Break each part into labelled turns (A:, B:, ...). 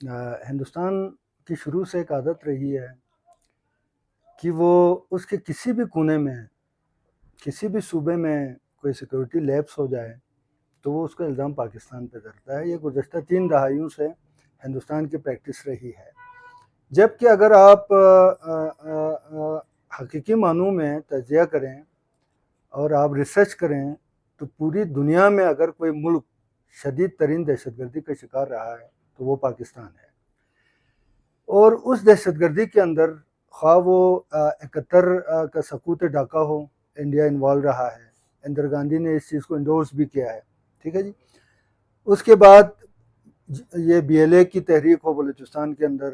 A: ہندوستان کی شروع سے ایک عادت رہی ہے کہ وہ اس کے کسی بھی کونے میں کسی بھی صوبے میں کوئی سیکورٹی لیپس ہو جائے تو وہ اس کا الزام پاکستان پہ کرتا ہے. یہ گزشتہ 3 دہائیوں سے ہندوستان کی پریکٹس رہی ہے. جبکہ اگر آپ حقیقی معنوں میں تجزیہ کریں اور آپ ریسرچ کریں تو پوری دنیا میں اگر کوئی ملک شدید ترین دہشت گردی کا شکار رہا ہے تو وہ پاکستان ہے. اور اس دہشت گردی کے اندر خواہ وہ 71 کا سقوط ڈاکہ ہو، انڈیا انوالو رہا ہے. اندرا گاندھی نے اس چیز کو انڈورس بھی کیا ہے. ٹھیک ہے جی. اس کے بعد یہ BLA کی تحریک ہو بلوچستان کے اندر،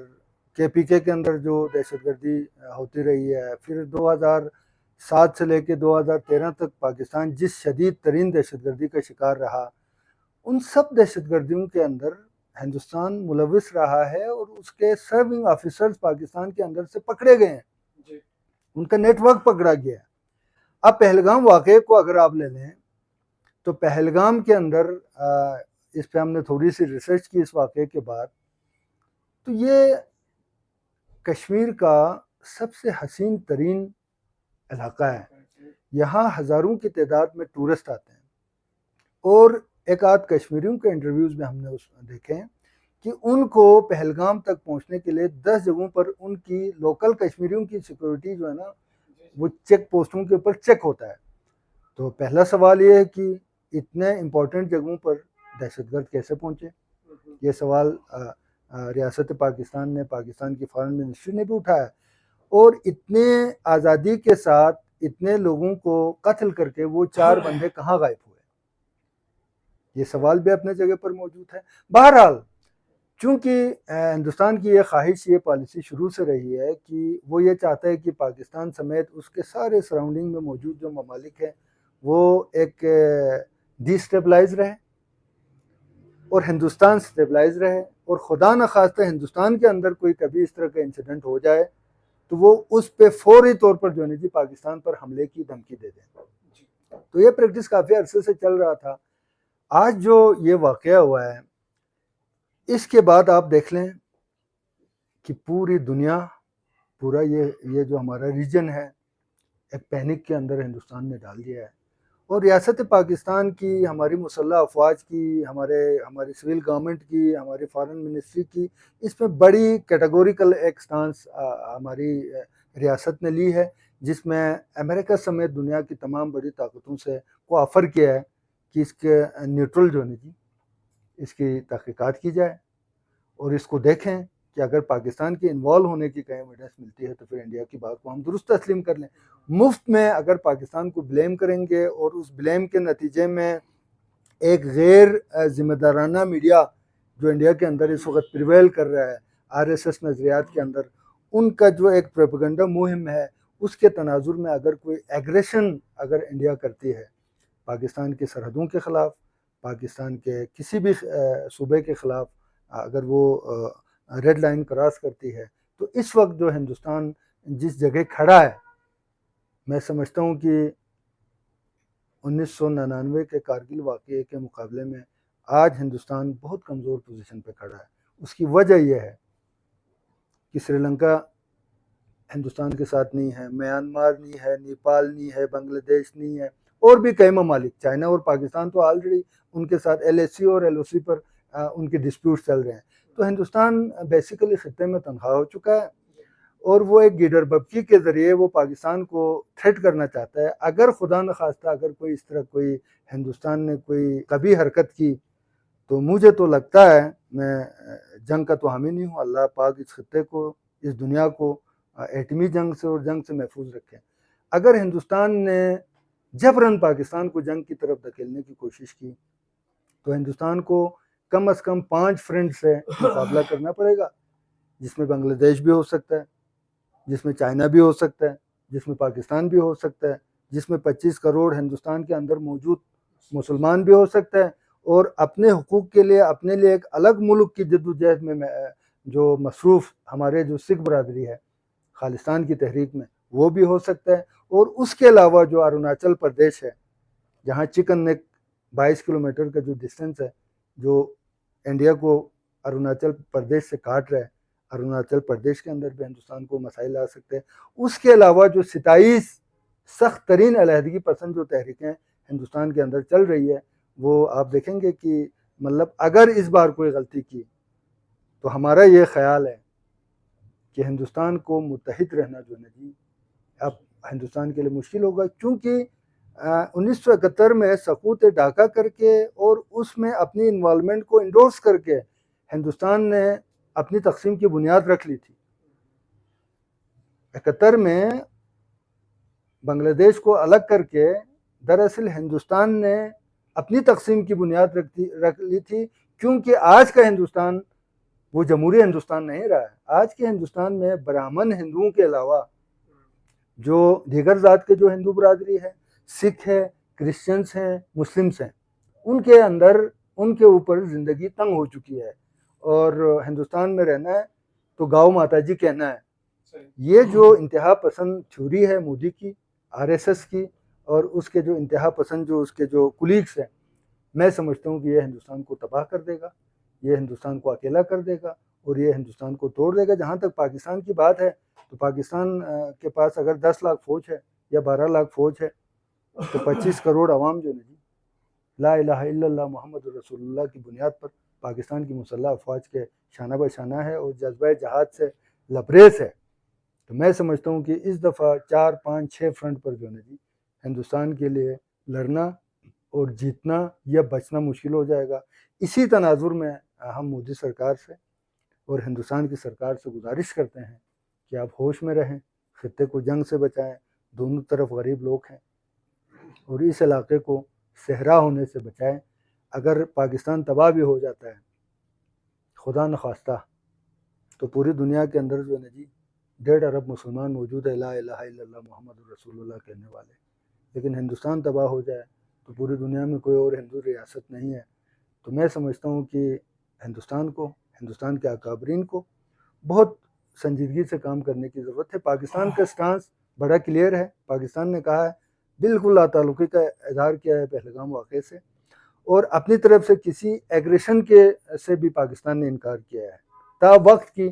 A: KPK کے اندر جو دہشت گردی ہوتی رہی ہے. پھر 2007 سے لے کے 2013 تک پاکستان جس شدید ترین دہشت گردی کا شکار رہا، ان سب دہشت گردیوں کے اندر ہندوستان ملوث رہا ہے اور اس کے سرونگ آفیسرز پاکستان کے اندر سے پکڑے گئے ہیں. ان کا نیٹ ورک پکڑا گیا ہے. اب پہلگام واقعے کو اگر آپ لے لیں تو پہلگام کے اندر اس پہ ہم نے تھوڑی سی ریسرچ کی اس واقعے کے بعد، تو یہ کشمیر کا سب سے حسین ترین علاقہ ہے. یہاں ہزاروں کی تعداد میں ٹورسٹ آتے ہیں. اور ایک آدھ کشمیریوں کے انٹرویوز میں ہم نے دیکھے کہ ان کو پہلگام تک پہنچنے کے لیے 10 جگہوں پر ان کی لوکل کشمیریوں کی سیکورٹی جو ہے نا وہ چیک پوسٹوں کے اوپر چیک ہوتا ہے. تو پہلا سوال یہ ہے کہ اتنے امپورٹنٹ جگہوں پر دہشت گرد کیسے پہنچے؟ یہ سوال ریاست پاکستان نے، پاکستان کی فارن منسٹری نے بھی اٹھایا. اور اتنے آزادی کے ساتھ اتنے لوگوں کو قتل کر کے وہ 4 بندے کہاں غائب ہوئے؟ یہ سوال بھی اپنے جگہ پر موجود ہے. بہرحال چونکہ ہندوستان کی یہ خواہش، یہ پالیسی شروع سے رہی ہے کہ وہ یہ چاہتا ہے کہ پاکستان سمیت اس کے سارے سراؤنڈنگ میں موجود جو ممالک ہیں وہ ایک ڈی اسٹیبلائز رہے اور ہندوستان اسٹیبلائز رہے. اور خدا نخواستہ ہندوستان کے اندر کوئی کبھی اس طرح کا انسیڈنٹ ہو جائے تو وہ اس پہ فوری طور پر جو ہے جی پاکستان پر حملے کی دھمکی دے دیں. تو یہ پریکٹس کافی عرصے سے چل رہا تھا. آج جو یہ واقعہ ہوا ہے اس کے بعد آپ دیکھ لیں کہ پوری دنیا، پورا یہ جو ہمارا ریجن ہے ایک پینک کے اندر ہندوستان نے ڈال دیا ہے. اور ریاست پاکستان کی، ہماری مسلح افواج کی، ہماری سول گورنمنٹ کی، ہماری فارن منسٹری کی، اس میں بڑی کیٹیگوریکل ایک سٹانس ہماری ریاست نے لی ہے، جس میں امریکہ سمیت دنیا کی تمام بڑی طاقتوں سے کو آفر کیا ہے کہ اس کے نیوٹرل جو ہے جی اس کی تحقیقات کی جائے اور اس کو دیکھیں کہ اگر پاکستان کے انوالو ہونے کی کہیں ایویڈنس ملتی ہے تو پھر انڈیا کی بات کو ہم درست تسلیم کر لیں. مفت میں اگر پاکستان کو بلیم کریں گے اور اس بلیم کے نتیجے میں ایک غیر ذمہ دارانہ میڈیا جو انڈیا کے اندر اس وقت پریویل کر رہا ہے RSS نظریات کے اندر، ان کا جو ایک پروپیگنڈا مہم ہے، اس کے تناظر میں اگر کوئی ایگریشن اگر انڈیا کرتی ہے پاکستان کی سرحدوں کے خلاف، پاکستان کے کسی بھی صوبے کے خلاف، اگر وہ ریڈ لائن کراس کرتی ہے، تو اس وقت جو ہندوستان جس جگہ کھڑا ہے، میں سمجھتا ہوں کہ 1999 کے کارگل واقعے کے مقابلے میں آج ہندوستان بہت کمزور پوزیشن پہ کھڑا ہے. اس کی وجہ یہ ہے کہ سری لنکا ہندوستان کے ساتھ نہیں ہے، میانمار نہیں ہے، نیپال نہیں ہے، بنگلہ دیش نہیں ہے، اور بھی کئی ممالک، چائنا اور پاکستان تو آلریڈی ان کے ساتھ LAC اور LOC پر ان کے ڈسپیوٹ چل رہے ہیں. تو ہندوستان بیسیکلی خطے میں تنہا ہو چکا ہے اور وہ ایک گیڈر ببکی کے ذریعے وہ پاکستان کو تھریٹ کرنا چاہتا ہے. اگر خدا نخواستہ اگر کوئی اس طرح کوئی ہندوستان نے کوئی کبھی حرکت کی تو مجھے تو لگتا ہے، میں جنگ کا تو حامی نہیں ہوں، اللہ پاک اس خطے کو، اس دنیا کو ایٹمی جنگ سے اور جنگ سے محفوظ رکھے. اگر ہندوستان نے جبراً پاکستان کو جنگ کی طرف دھکیلنے کی کوشش کی تو ہندوستان کو کم از کم 5 فرنٹ سے مقابلہ کرنا پڑے گا، جس میں بنگلہ دیش بھی ہو سکتا ہے، جس میں چائنا بھی ہو سکتا ہے، جس میں پاکستان بھی ہو سکتا ہے، جس میں 25 کروڑ ہندوستان کے اندر موجود مسلمان بھی ہو سکتا ہے، اور اپنے حقوق کے لیے اپنے لیے ایک الگ ملک کی جدوجہد میں جو مصروف ہمارے جو سکھ برادری ہے خالصتان کی تحریک میں، وہ بھی ہو سکتا ہے. اور اس کے علاوہ جو اروناچل پردیش ہے، جہاں چکن نیک 22 کلومیٹر کا جو ڈسٹنس ہے، جو انڈیا کو اروناچل پردیش سے کاٹ رہا ہے، اروناچل پردیش کے اندر بھی ہندوستان کو مسائل آ سکتے ہیں۔ اس کے علاوہ جو 27 سخت ترین علیحدگی پسند جو تحریکیں ہندوستان کے اندر چل رہی ہے، وہ آپ دیکھیں گے کہ مطلب اگر اس بار کوئی غلطی کی تو ہمارا یہ خیال ہے کہ ہندوستان کو متحد رہنا جو ہے جی اب ہندوستان کے لیے مشکل ہوگا، کیونکہ 1971 میں سقوط ڈھاکہ کر کے اور اس میں اپنی انوالومنٹ کو انڈورس کر کے ہندوستان نے اپنی تقسیم کی بنیاد رکھ لی تھی۔ 71 میں بنگلہ دیش کو الگ کر کے دراصل ہندوستان نے اپنی تقسیم کی بنیاد رکھ لی تھی، کیونکہ آج کا ہندوستان وہ جمہوری ہندوستان نہیں رہا ہے۔ آج کے ہندوستان میں برہمن ہندوؤں کے علاوہ جو دیگر ذات کے جو ہندو برادری ہے، سکھ ہے، کرسچنس ہیں، مسلمس ہیں، ان کے اندر ان کے اوپر زندگی تنگ ہو چکی ہے، اور ہندوستان میں رہنا ہے تو گاؤ ماتا جی کہنا ہے۔ یہ جو انتہا پسند تھیوری ہے مودی کی، آر ایس ایس کی، اور اس کے جو انتہا پسند جو اس کے جو کولیگس ہیں، میں سمجھتا ہوں کہ یہ ہندوستان کو تباہ کر دے گا، یہ ہندوستان کو اکیلا کر دے گا، اور یہ ہندوستان کو توڑ دے گا۔ جہاں تک پاکستان کی بات ہے تو پاکستان کے پاس اگر 10 لاکھ فوج ہے یا 12 لاکھ فوج ہے تو 25 کروڑ عوام جو ہے لا الہ الا اللہ محمد رسول اللہ کی بنیاد پر پاکستان کی مسلح افواج کے شانہ بہ شانہ ہے اور جذبہ جہاد سے لبریز ہے۔ تو میں سمجھتا ہوں کہ اس دفعہ 4 5 6 فرنٹ پر جو ہے جی ہندوستان کے لیے لڑنا اور جیتنا یا بچنا مشکل ہو جائے گا۔ اسی تناظر میں ہم مودی سرکار سے اور ہندوستان کی سرکار سے گزارش کرتے ہیں کہ آپ ہوش میں رہیں، خطے کو جنگ سے بچائیں، دونوں طرف غریب لوگ ہیں، اور اس علاقے کو صحرا ہونے سے بچائیں۔ اگر پاکستان تباہ بھی ہو جاتا ہے خدا نخواستہ تو پوری دنیا کے اندر جو ہے جی 1.5 ارب مسلمان موجود ہے لا الہ الا اللہ محمد رسول اللہ کہنے والے، لیکن ہندوستان تباہ ہو جائے تو پوری دنیا میں کوئی اور ہندو ریاست نہیں ہے۔ تو میں سمجھتا ہوں کہ ہندوستان کو، ہندوستان کے اکابرین کو بہت سنجیدگی سے کام کرنے کی ضرورت ہے۔ پاکستان کا سٹانس بڑا کلیئر ہے، پاکستان نے کہا ہے، بالکل لا تعلقی کا اظہار کیا ہے پہلگام واقعے سے، اور اپنی طرف سے کسی ایگریشن کے سے بھی پاکستان نے انکار کیا ہے۔ تا وقت کی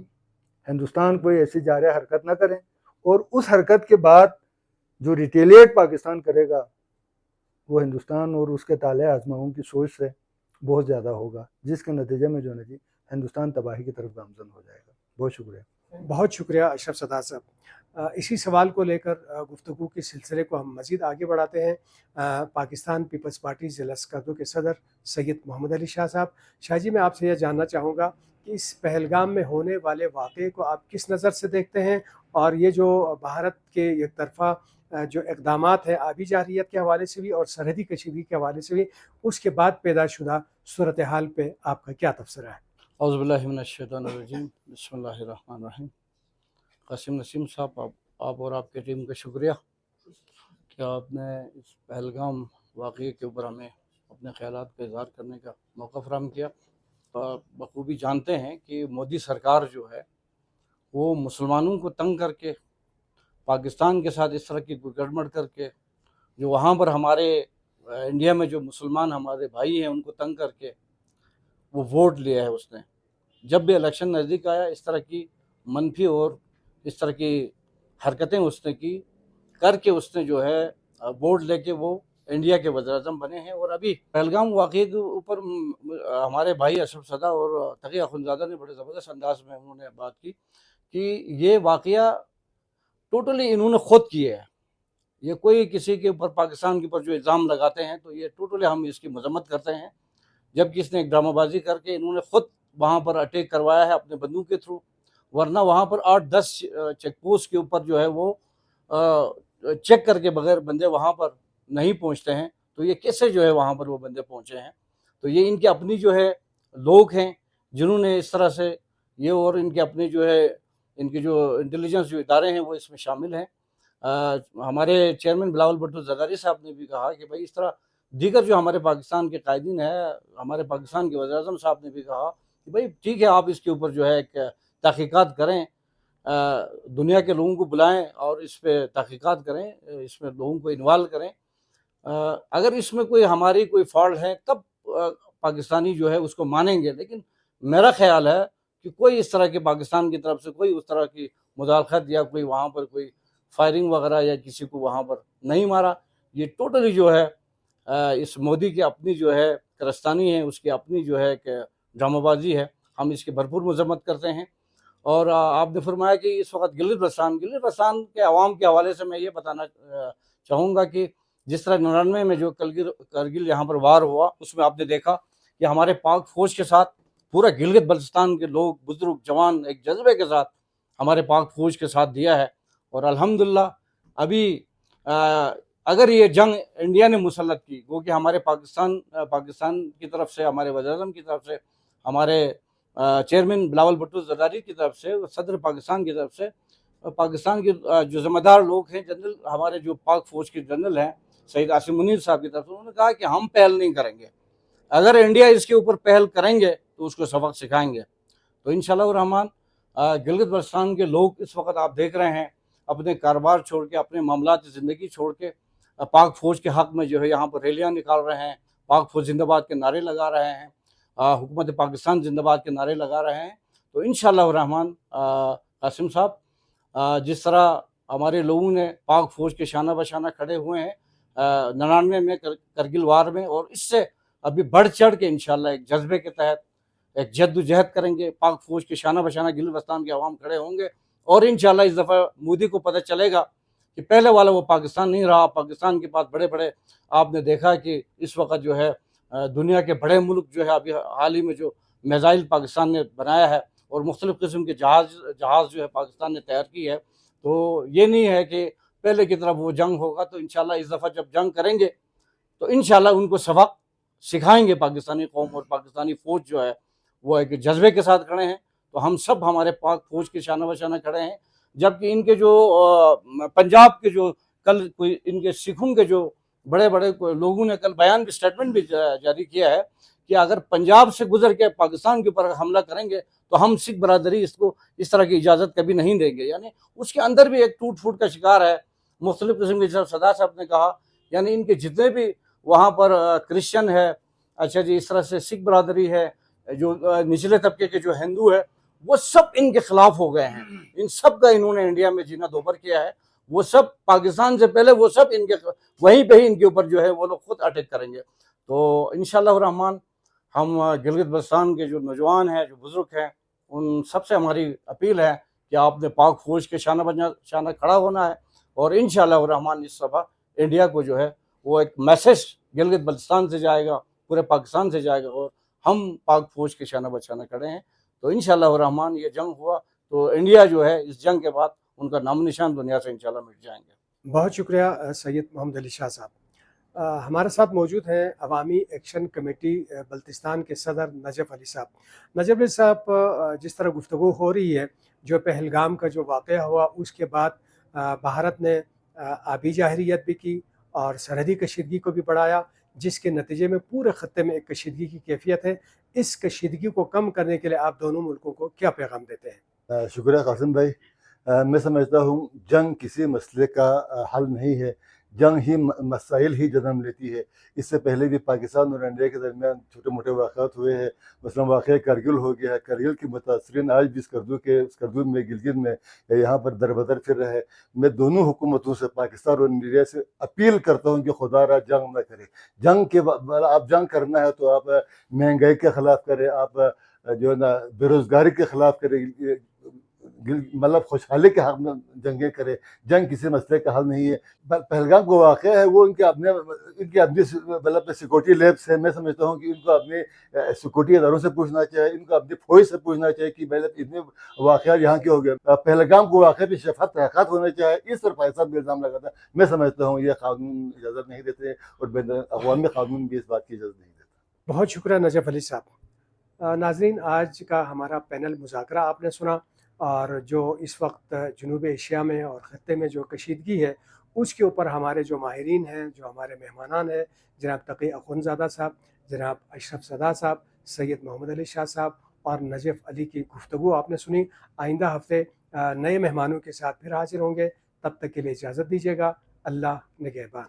A: ہندوستان کوئی ایسی جارح حرکت نہ کریں، اور اس حرکت کے بعد جو ریٹیلیٹ پاکستان کرے گا وہ ہندوستان اور اس کے طالع آزماؤں کی سوچ سے بہت زیادہ ہوگا، جس کے نتیجے میں جو ہے جی ہندوستان تباہی کی طرف گامزن ہو جائے گا۔ بہت شکریہ۔
B: بہت شکریہ اشرف صداد صاحب۔ اسی سوال کو لے کر گفتگو کے سلسلے کو ہم مزید آگے بڑھاتے ہیں۔ پاکستان پیپلز پارٹی ضلع اسکردو کے صدر سید محمد علی شاہ صاحب، شاہ جی میں آپ سے یہ جاننا چاہوں گا کہ اس پہلگام میں ہونے والے واقعے کو آپ کس نظر سے دیکھتے ہیں، اور یہ جو بھارت کے یک طرفہ جو اقدامات ہیں آبی جارحیت کے حوالے سے بھی اور سرحدی کشیدگی کے حوالے سے بھی، اس کے بعد پیدا شدہ صورتحال پہ آپ کا کیا تبصرہ ہے؟
C: اعوذ باللہ من الشیطان الرجیم، بسم اللہ الرحمن الرحیم۔ قاسم نسیم صاحب، آپ اور آپ کے ٹیم کا شکریہ کہ آپ نے اس پہلگام واقعے کے اوپر ہمیں اپنے خیالات کا اظہار کرنے کا موقع فراہم کیا۔ بخوبی جانتے ہیں کہ مودی سرکار جو ہے وہ مسلمانوں کو تنگ کر کے، پاکستان کے ساتھ اس طرح کی گڑبڑ کر کے، جو وہاں پر ہمارے انڈیا میں جو مسلمان ہمارے بھائی ہیں ان کو تنگ کر کے وہ ووٹ لیا ہے۔ اس نے جب بھی الیکشن نزدیک آیا اس طرح کی منفی اور اس طرح کی حرکتیں اس نے کی کر کے اس نے جو ہے ووٹ لے کے وہ انڈیا کے وزیر اعظم بنے ہیں۔ اور ابھی پہلگام واقعے کے اوپر ہمارے بھائی اشرف صدہ اور تقی اخندزادہ نے بڑے زبردست انداز میں انہوں نے بات کی کہ یہ واقعہ ٹوٹلی انہوں نے خود کیا ہے۔ یہ کوئی کسی کے اوپر پاکستان کے اوپر جو الزام لگاتے ہیں تو یہ ٹوٹلی ہم اس کی مذمت کرتے ہیں، جبکہ اس نے ایک ڈرامہ بازی کر کے انہوں نے خود وہاں پر اٹیک کروایا ہے اپنے بندوق کے تھرو، ورنہ وہاں پر 8-10 چیک پوسٹ کے اوپر جو ہے وہ چیک کر کے بغیر بندے وہاں پر نہیں پہنچتے ہیں، تو یہ کیسے جو ہے وہاں پر وہ بندے پہنچے ہیں؟ تو یہ ان کے اپنی جو ہے لوگ ہیں جنہوں نے اس طرح سے یہ، اور ان کے اپنے جو ہے ان کے جو انٹیلیجنس جو ادارے ہیں وہ اس میں شامل ہیں۔ ہمارے چیئرمین بلاول بھٹو زرداری صاحب نے بھی کہا کہ بھائی اس طرح دیگر جو ہمارے پاکستان کے قائدین ہیں، ہمارے پاکستان کے وزیر اعظم صاحب نے بھی کہا کہ بھائی ٹھیک ہے آپ اس کے اوپر جو ہے ایک تحقیقات کریں، دنیا کے لوگوں کو بلائیں اور اس پہ تحقیقات کریں، اس میں لوگوں کو انوالو کریں، اگر اس میں کوئی ہماری کوئی فالٹ ہے تب پاکستانی جو ہے اس کو مانیں گے، لیکن میرا خیال ہے کہ کوئی اس طرح کی پاکستان کی طرف سے کوئی اس طرح کی مداخلت یا کوئی وہاں پر کوئی فائرنگ وغیرہ یا کسی کو وہاں پر نہیں مارا. یہ ٹوٹلی جو ہے اس مودی کی اپنی جو ہے کرستانی ہے، اس کی اپنی جو ہے کہ ڈرامہ بازی ہے. ہم اس کی بھرپور مذمت کرتے ہیں. اور آپ نے فرمایا کہ اس وقت گلگت بلتستان کے عوام کے حوالے سے میں یہ بتانا چاہوں گا کہ جس طرح 99 میں جو کرگل یہاں پر وار ہوا، اس میں آپ نے دیکھا کہ ہمارے پاک فوج کے ساتھ پورا گلگت بلتستان کے لوگ، بزرگ، جوان ایک جذبے کے ساتھ ہمارے پاک فوج کے ساتھ دیا ہے. اور الحمدللہ ابھی اگر یہ جنگ انڈیا نے مسلط کی، وہ کہ ہمارے پاکستان کی طرف سے، ہمارے وزیر اعظم کی طرف سے، ہمارے چیئرمین بلاول بھٹو زرداری کی طرف سے، صدر پاکستان کی طرف سے، پاکستان کے جو ذمہ دار لوگ ہیں، جنرل ہمارے جو پاک فوج کے جنرل ہیں سعید عاصم منیر صاحب کی طرف سے، انہوں نے کہا کہ ہم پہل نہیں کریں گے، اگر انڈیا اس کے اوپر پہل کریں گے تو اس کو سبق سکھائیں گے. تو انشاءاللہ الرحمن گلگت بلتستان کے لوگ اس وقت آپ دیکھ رہے ہیں اپنے کاروبار چھوڑ کے، اپنے معاملات زندگی چھوڑ کے پاک فوج کے حق میں جو ہے یہاں پر ریلیاں نکال رہے ہیں، پاک فوج زندہ باد کے نعرے لگا رہے ہیں، حکومت پاکستان زندہ باد کے نعرے لگا رہے ہیں. تو انشاءاللہ الرحمن قاسم صاحب جس طرح ہمارے لوگوں نے پاک فوج کے شانہ بشانہ کھڑے ہوئے ہیں 99 میں کرگل وار میں، اور اس سے ابھی بڑھ چڑھ کے انشاءاللہ ایک جذبے کے تحت ایک جد و جہد کریں گے. پاک فوج کے شانہ بشانہ گلگت بلتستان کے عوام کھڑے ہوں گے، اور انشاءاللہ اس دفعہ مودی کو پتہ چلے گا کہ پہلے والا وہ پاکستان نہیں رہا. پاکستان کے پاس بڑے بڑے آپ نے دیکھا کہ اس وقت جو ہے دنیا کے بڑے ملک جو ہے ابھی حال ہی میں جو میزائل پاکستان نے بنایا ہے اور مختلف قسم کے جہاز جو ہے پاکستان نے تیار کی ہے. تو یہ نہیں ہے کہ پہلے کی طرف وہ جنگ ہوگا. تو انشاءاللہ اس دفعہ جب جنگ کریں گے تو انشاءاللہ ان کو سبق سکھائیں گے پاکستانی قوم، اور پاکستانی فوج جو ہے وہ ایک جذبے کے ساتھ کھڑے ہیں. تو ہم سب ہمارے پاک فوج کے شانہ بشانہ کھڑے ہیں. جبکہ ان کے جو پنجاب کے جو کل کوئی ان کے سکھوں کے جو بڑے بڑے لوگوں نے کل بیان بھی، اسٹیٹمنٹ بھی جاری کیا ہے کہ اگر پنجاب سے گزر کے پاکستان کے اوپر حملہ کریں گے تو ہم سکھ برادری اس کو اس طرح کی اجازت کبھی نہیں دیں گے. یعنی اس کے اندر بھی ایک ٹوٹ پھوٹ کا شکار ہے مختلف قسم کے. جب صدا صاحب نے کہا یعنی ان کے جتنے بھی وہاں پر کرسچن ہے، اچھا جی، اس طرح سے سکھ برادری ہے، جو نچلے طبقے کے جو ہندو ہے، وہ سب ان کے خلاف ہو گئے ہیں. ان سب کا انہوں نے انڈیا میں جینا دوبر کیا ہے. وہ سب پاکستان سے پہلے وہ سب ان کے وہیں پہ ہی ان کے اوپر جو ہے وہ لوگ خود اٹیک کریں گے. تو انشاءاللہ الرحمن ہم گلگت بلتستان کے جو نوجوان ہیں، جو بزرگ ہیں، ان سب سے ہماری اپیل ہے کہ آپ نے پاک فوج کے شانہ بشانہ کھڑا ہونا ہے. اور انشاءاللہ الرحمن اس دفعہ انڈیا کو جو ہے وہ ایک میسج گلگت بلتستان سے جائے گا، پورے پاکستان سے جائے گا، اور ہم پاک فوج کے شانہ بشانہ کھڑے ہیں. تو انشاءاللہ الرحمن یہ جنگ ہوا تو انڈیا جو ہے اس جنگ کے بعد ان کا نام نشان دنیا سے انشاءاللہ مٹ جائیں گے.
B: بہت شکریہ سید محمد علی شاہ صاحب. ہمارے ساتھ موجود ہیں عوامی ایکشن کمیٹی بلتستان کے صدر نجف علی صاحب. نجف علی صاحب، جس طرح گفتگو ہو رہی ہے، جو پہلگام کا جو واقعہ ہوا اس کے بعد بھارت نے آبی جارحیت بھی کی اور سرحدی کشیدگی کو بھی بڑھایا، جس کے نتیجے میں پورے خطے میں ایک کشیدگی کی کیفیت ہے. اس کشیدگی کو کم کرنے کے لیے آپ دونوں ملکوں کو کیا پیغام دیتے ہیں؟
A: شکریہ قاسم بھائی. میں سمجھتا ہوں جنگ کسی مسئلے کا حل نہیں ہے، جنگ ہی مسائل ہی جنم لیتی ہے. اس سے پہلے بھی پاکستان اور انڈیا کے درمیان چھوٹے موٹے واقعات ہوئے ہیں. مثلا واقعہ کرگل ہو گیا ہے. کرگل کی متاثرین آج بھی اس کردو میں گلگت میں یہاں پر در بدر پھر رہے. میں دونوں حکومتوں سے، پاکستان اور انڈیا سے اپیل کرتا ہوں کہ خدا را جنگ نہ کرے. جنگ کے آپ جنگ کرنا ہے تو آپ مہنگائی کے خلاف کریں، آپ جو ہے نا بے روزگاری کے خلاف کریں، مطلب خوشحالی کے حق میں جنگیں کرے. جنگ کسی مسئلے کا حل نہیں ہے. پہلگام کو واقعہ ہے وہ ان کے اپنی مطلب سیکورٹی لیبس ہے. میں سمجھتا ہوں کہ ان کو اپنے سیکورٹی اداروں سے پوچھنا چاہیے، ان کو اپنی فوج سے پوچھنا چاہیے کہ مطلب اتنے واقعات یہاں کے ہو گئے. پہلگام کو واقعہ پہ شفاف تحقیقات ہونے چاہیے. اس پر پاکستان بھی الزام لگاتا ہے. میں سمجھتا ہوں یہ قانون اجازت نہیں دیتے اور بین الاقوامی قانون بھی اس بات کی اجازت نہیں دیتا.
B: بہت شکریہ نجف علی صاحب. ناظرین، آج کا ہمارا پینل مذاکرہ آپ نے سنا، اور جو اس وقت جنوب ایشیا میں اور خطے میں جو کشیدگی ہے اس کے اوپر ہمارے جو ماہرین ہیں، جو ہمارے مہمانان ہیں، جناب تقی اخونزادہ صاحب، جناب اشرف صدا صاحب، سید محمد علی شاہ صاحب اور نجف علی کی گفتگو آپ نے سنی. آئندہ ہفتے نئے مہمانوں کے ساتھ پھر حاضر ہوں گے. تب تک کے لیے اجازت دیجیے گا. اللہ نگہبان.